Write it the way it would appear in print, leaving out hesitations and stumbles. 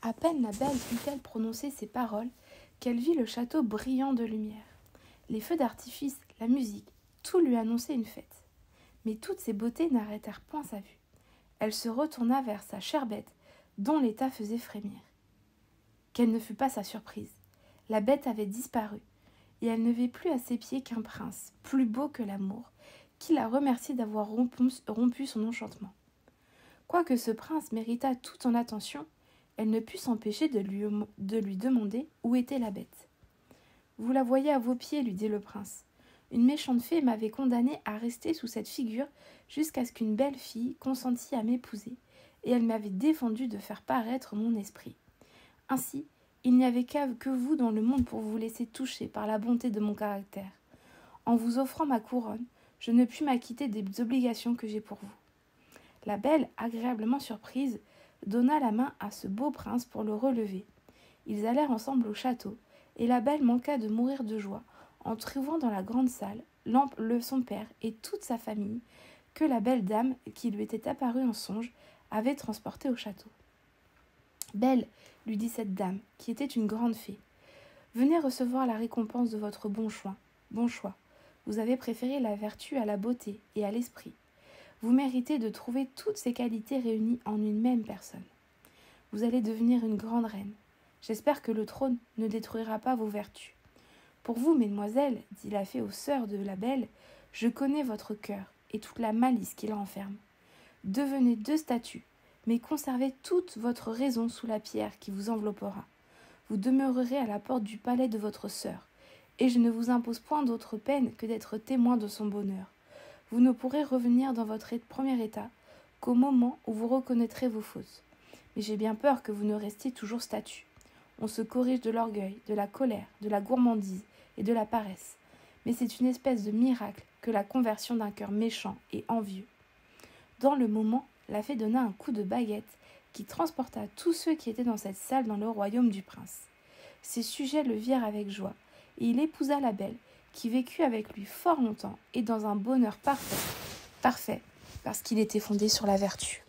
À peine la belle eut-elle prononcé ces paroles qu'elle vit le château brillant de lumière. Les feux d'artifice, la musique, tout lui annonçait une fête. Mais toutes ces beautés n'arrêtèrent point sa vue. Elle se retourna vers sa chère bête, dont l'état faisait frémir. Quelle ne fut pas sa surprise. La bête avait disparu, et elle ne vit plus à ses pieds qu'un prince, plus beau que l'amour, qui la remerciait d'avoir rompu son enchantement. Quoique ce prince méritât toute son attention, elle ne put s'empêcher de lui demander où était la bête. « Vous la voyez à vos pieds, lui dit le prince. Une méchante fée m'avait condamné à rester sous cette figure jusqu'à ce qu'une belle fille consentît à m'épouser, et elle m'avait défendu de faire paraître mon esprit. Ainsi, il n'y avait que vous dans le monde pour vous laisser toucher par la bonté de mon caractère. En vous offrant ma couronne, je ne puis m'acquitter des obligations que j'ai pour vous. » La belle, agréablement surprise, donna la main à ce beau prince pour le relever. Ils allèrent ensemble au château, et la belle manqua de mourir de joie en trouvant dans la grande salle son père et toute sa famille, que la belle dame, qui lui était apparue en songe, avait transportée au château. « Belle, lui dit cette dame, qui était une grande fée, venez recevoir la récompense de votre bon choix. Vous avez préféré la vertu à la beauté et à l'esprit. Vous méritez de trouver toutes ces qualités réunies en une même personne. Vous allez devenir une grande reine. J'espère que le trône ne détruira pas vos vertus. Pour vous, mesdemoiselles, dit la fée aux sœurs de la belle, je connais votre cœur et toute la malice qu'il renferme. Devenez 2 statues, mais conservez toute votre raison sous la pierre qui vous enveloppera. Vous demeurerez à la porte du palais de votre sœur, et je ne vous impose point d'autre peine que d'être témoin de son bonheur. Vous ne pourrez revenir dans votre premier état qu'au moment où vous reconnaîtrez vos fautes. Mais j'ai bien peur que vous ne restiez toujours statue. On se corrige de l'orgueil, de la colère, de la gourmandise et de la paresse. Mais c'est une espèce de miracle que la conversion d'un cœur méchant et envieux. » Dans le moment, la fée donna un coup de baguette qui transporta tous ceux qui étaient dans cette salle dans le royaume du prince. Ses sujets le virent avec joie, et il épousa la belle, qui vécut avec lui fort longtemps et dans un bonheur parfait, parce qu'il était fondé sur la vertu.